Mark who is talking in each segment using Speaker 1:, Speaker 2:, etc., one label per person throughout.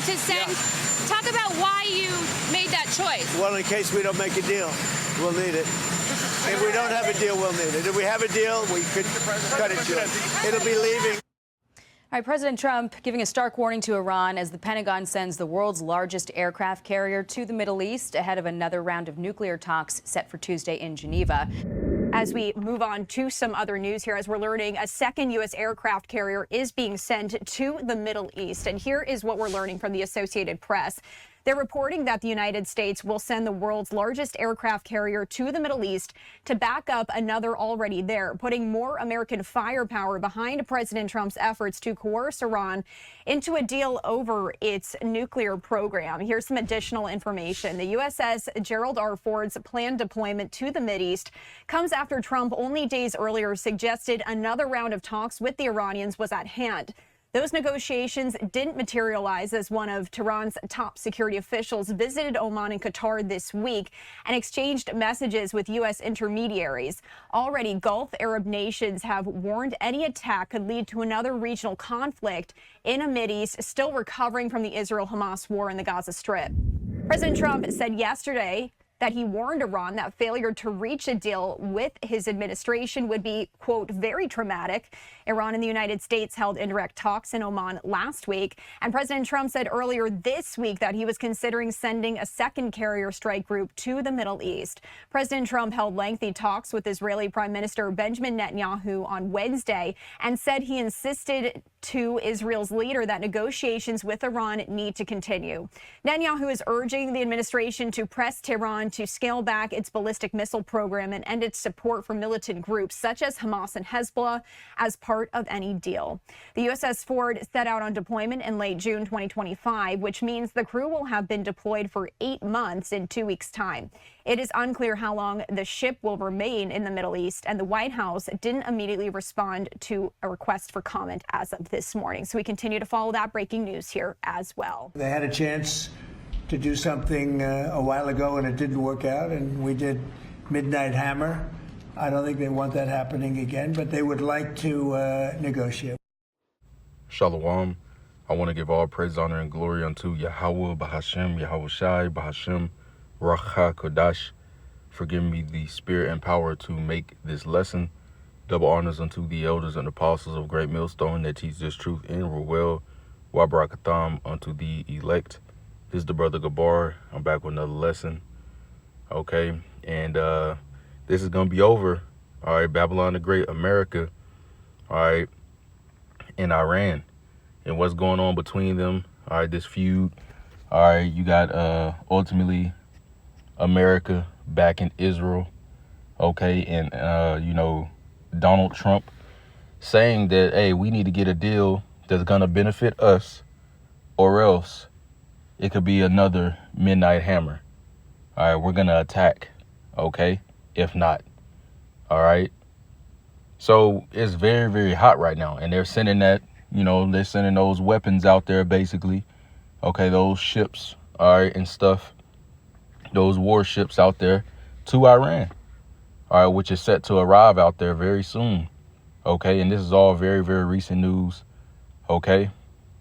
Speaker 1: to send. Talk about why you made that choice.
Speaker 2: Well, in case we don't make a deal, we'll need it. If we don't have a deal, we'll need it. If we have a deal, we could cut it short. It'll be leaving.
Speaker 3: All right, President Trump giving a stark warning to Iran as the Pentagon sends the world's largest aircraft carrier to the Middle East ahead of another round of nuclear talks set for Tuesday in Geneva.
Speaker 4: As we move on to some other news here, as we're learning, a second U.S. aircraft carrier is being sent to the Middle East. And here is what we're learning from the Associated Press. They're reporting that the United States will send the world's largest aircraft carrier to the Middle East to back up another already there, putting more American firepower behind President Trump's efforts to coerce Iran into a deal over its nuclear program. Here's some additional information. The USS Gerald R. Ford's planned deployment to the Mideast comes after Trump only days earlier suggested another round of talks with the Iranians was at hand. Those negotiations didn't materialize as one of Tehran's top security officials visited Oman and Qatar this week and exchanged messages with U.S. intermediaries. Already, Gulf Arab nations have warned any attack could lead to another regional conflict in a Mideast still recovering from the Israel-Hamas war in the Gaza Strip. President Trump said yesterday that he warned Iran that failure to reach a deal with his administration would be, quote, very traumatic. Iran and the United States held indirect talks in Oman last week. And President Trump said earlier this week that he was considering sending a second carrier strike group to the Middle East. President Trump held lengthy talks with Israeli Prime Minister Benjamin Netanyahu on Wednesday and said he insisted to Israel's leader that negotiations with Iran need to continue. Netanyahu is urging the administration to press Tehran to scale back its ballistic missile program and end its support for militant groups such as Hamas and Hezbollah as part of any deal. The USS Ford set out on deployment in late June 2025, which means the crew will have been deployed for 8 months in 2 weeks' time. It is unclear how long the ship will remain in the Middle East, and the White House didn't immediately respond to a request for comment as of this morning. So we continue to follow that breaking news here as well.
Speaker 2: They had a chance to do something a while ago, and it didn't work out, and we did Midnight Hammer. I don't think they want that happening again, but they would like to negotiate.
Speaker 5: Shalom. I want to give all praise, honor, and glory unto Yahweh, Bahashem, Yahweh Shai, Bahashem, Racha Kodash. Forgive me the spirit and power to make this lesson. Double honors unto the elders and apostles of Great Millstone that teach this truth in Ruel. Wabarakatham unto the elect. This is the brother Gabar. I'm back with another lesson. Okay, and this is gonna be over. All right, Babylon the Great, America. All right, and Iran, and what's going on between them. All right, this feud. All right, you got ultimately America backing Israel. Okay, and you know, Donald Trump saying that, hey, we need to get a deal that's gonna benefit us, or else it could be another midnight hammer. All right, we're gonna attack. Okay, if not. All right. So it's very, very hot right now, and they're sending that, you know, they're sending those weapons out there, basically. Okay, those ships, all right, and stuff, those warships out there to Iran, all right, which is set to arrive out there very soon. Okay, and this is all very, very recent news. Okay,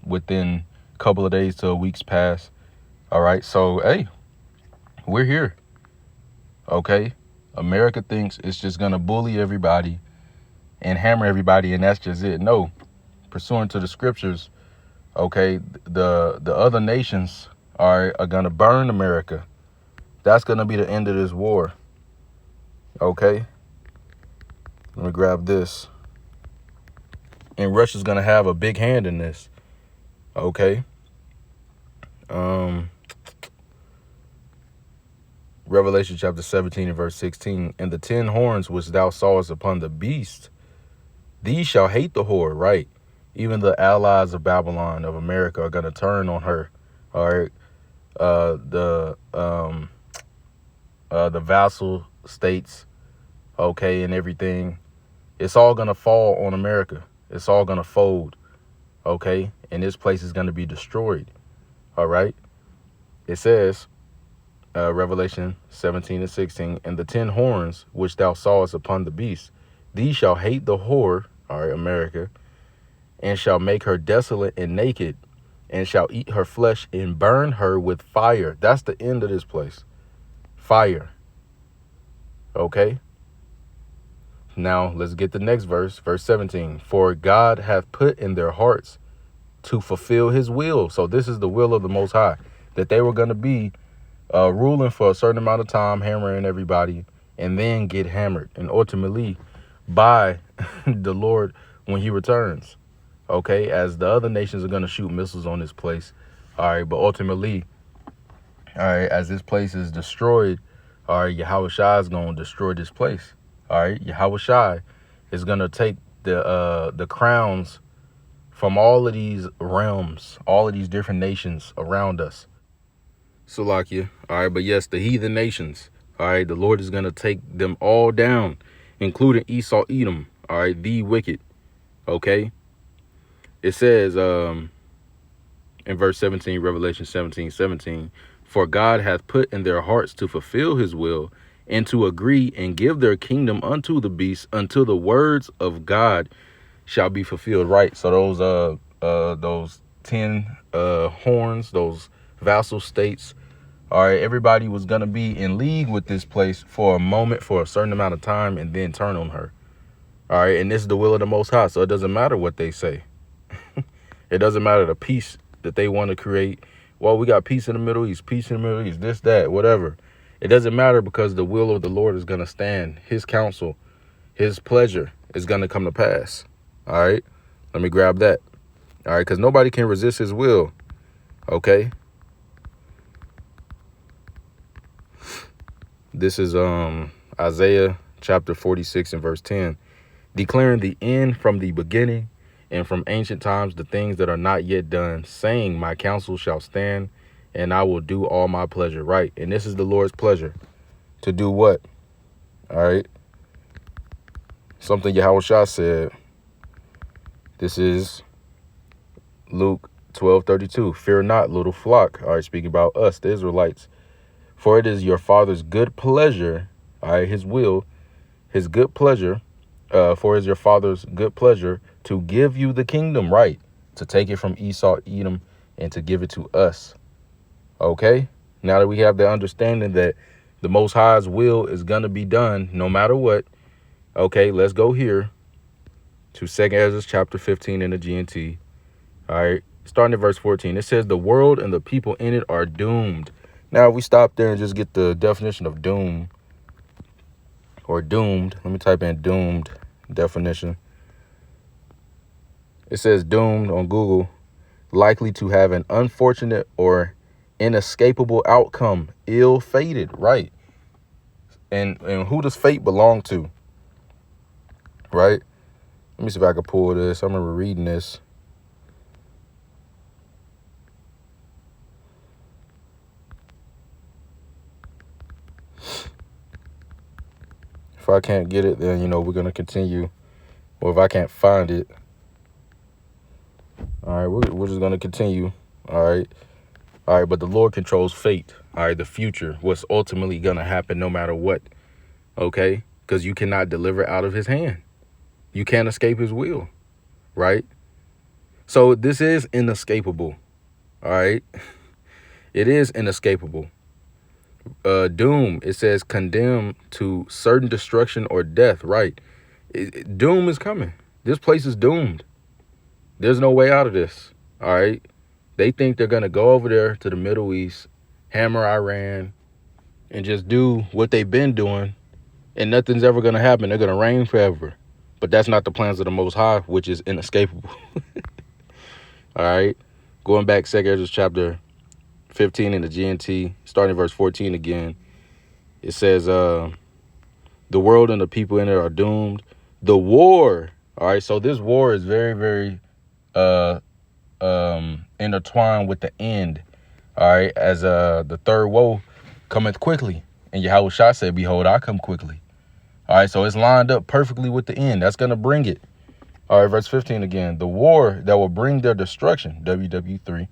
Speaker 5: within a couple of days to a week's past. All right, so hey, we're here. Okay, America thinks it's just gonna bully everybody and hammer everybody, and that's just it. No, pursuant to the scriptures, okay, the other nations are gonna burn America. That's gonna be the end of this war. Okay, let me grab this. And Russia's gonna have a big hand in this. Okay. Revelation chapter 17 and verse 16. And the 10 horns which thou sawest upon the beast, these shall hate the whore, right? Even the allies of Babylon, of America, are gonna turn on her. All right. The vassal states, okay, and everything. It's all gonna fall on America. It's all gonna fold. Okay, and this place is gonna be destroyed. All right. It says, Revelation 17 and 16, and the 10 horns which thou sawest upon the beast, these shall hate the whore, all right, America, and shall make her desolate and naked, and shall eat her flesh and burn her with fire. That's the end of this place. Fire. Okay. Now let's get the next verse, verse 17. For God hath put in their hearts to fulfill his will. So this is the will of the Most High, that they were going to be ruling for a certain amount of time, hammering everybody, and then get hammered, and ultimately by the Lord when he returns. Okay, as the other nations are going to shoot missiles on this place. All right, but ultimately, all right, as this place is destroyed, all right, Yahweh Shai is going to destroy this place. All right, Yahweh Shai is going to take the crowns from all of these realms, all of these different nations around us. Salakia. All right, but yes, the heathen nations. All right, the Lord is going to take them all down, including Esau, Edom. All right, the wicked. Okay. It says in verse 17, Revelation 17:17, for God hath put in their hearts to fulfill his will and to agree and give their kingdom unto the beast until the words of God shall be fulfilled. Right. So those 10 horns, those vassal states, all right, everybody was going to be in league with this place for a moment, for a certain amount of time, and then turn on her. All right. And this is the will of the Most High. So it doesn't matter what they say. It doesn't matter the peace that they want to create. Well, we got peace in the Middle East, peace in the Middle East, this, that, whatever. It doesn't matter, because the will of the Lord is going to stand. His counsel, his pleasure is going to come to pass. All right. Let me grab that. All right. Because nobody can resist his will. Okay. This is Isaiah chapter 46 and verse 10, declaring the end from the beginning and from ancient times, the things that are not yet done, saying, my counsel shall stand and I will do all my pleasure. Right. And this is the Lord's pleasure to do what? All right. Something Yahweh Shai said. This is Luke 12:32. Fear not, little flock. All right. Speaking about us, the Israelites. For it is your Father's good pleasure, all right, his will, his good pleasure, for it is your Father's good pleasure to give you the kingdom, right, to take it from Esau, Edom, and to give it to us. Okay, now that we have the understanding that the Most High's will is going to be done no matter what. Okay, let's go here to 2 Ezra chapter 15 in the GNT. All right, starting at verse 14. It says, the world and the people in it are doomed. Now, if we stop there and just get the definition of doom or doomed, let me type in doomed definition. It says doomed on Google, likely to have an unfortunate or inescapable outcome, ill-fated, right? And who does fate belong to, right? Let me see if I can pull this. I remember reading this. If I can't get it, then, we're going to continue. Or if I can't find it, all right, we're just going to continue. All right. All right. But the Lord controls fate. All right. The future, what's ultimately going to happen no matter what. OK, because you cannot deliver out of his hand. You can't escape his will. Right. So this is inescapable. All right. It is inescapable. Doom, it says condemned to certain destruction or death, right? Doom is coming. This place is doomed. There's no way out of this, all right? They think they're going to go over there to the Middle East, hammer Iran, and just do what they've been doing, and nothing's ever going to happen. They're going to reign forever. But that's not the plans of the Most High, which is inescapable. All right? Going back, 2 Ezra chapter 15 in the GNT, starting verse 14 again. It says, the world and the people in it are doomed. The war. All right. So this war is very, very intertwined with the end. All right. As the third woe cometh quickly. And Yahweh Shai said, behold, I come quickly. All right. So it's lined up perfectly with the end. That's going to bring it. All right. Verse 15 again. The war that will bring their destruction, WW3,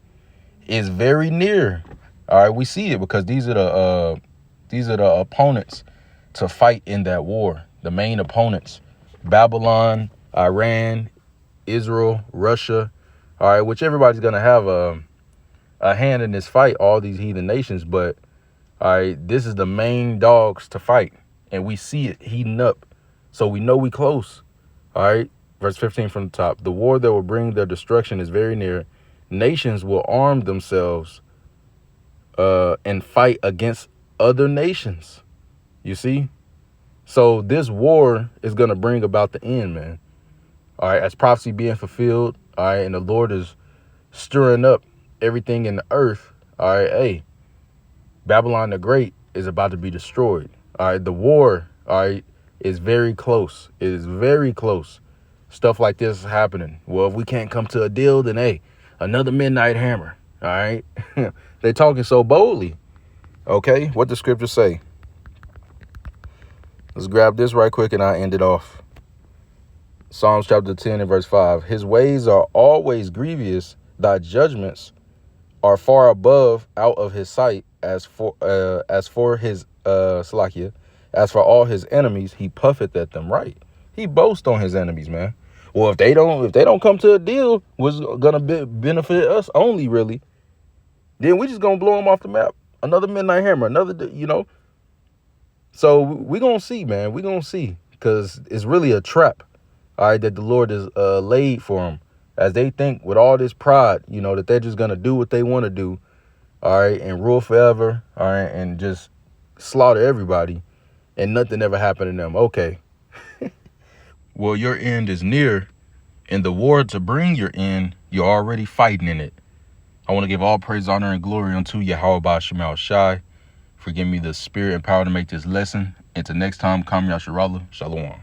Speaker 5: is very near. All right, we see it because these are the opponents to fight in that war. The main opponents: Babylon, Iran, Israel, Russia. All right, which everybody's gonna have a hand in this fight, all these heathen nations, but all right, this is the main dogs to fight, and we see it heating up, so we know we close. All right, verse 15 from the top. The war that will bring their destruction is very near. Nations will arm themselves and fight against other nations. You see? So this war is going to bring about the end, man. All right, as prophecy being fulfilled, all right, and the Lord is stirring up everything in the earth. All right, hey, Babylon the Great is about to be destroyed. All right, the war, all right, is very close. It is very close. Stuff like this is happening. Well, if we can't come to a deal, then hey, another midnight hammer. All right, they're talking so boldly. Okay, what the scriptures say? Let's grab this right quick and I'll end it off. Psalms chapter 10 and verse 5. His ways are always grievous. Thy judgments are far above out of his sight. As for his Salakia, as for all his enemies, he puffeth at them. Right. He boasts on his enemies, man. Well, if they don't come to a deal, what's gonna benefit us only, really, then we just gonna blow them off the map. Another midnight hammer, another, you know. So we gonna see, man. We gonna see, because it's really a trap, all right, that the Lord is laid for them, as they think with all this pride, you know, that they're just gonna do what they want to do, all right, and rule forever, all right, and just slaughter everybody, and nothing ever happened to them. Okay. Well, your end is near, and the war to bring your end, you're already fighting in it. I want to give all praise, honor, and glory unto Yahweh Ba'Shem Shai. Forgive me the spirit and power to make this lesson. Until next time, Kam Yasharallah. Shalom.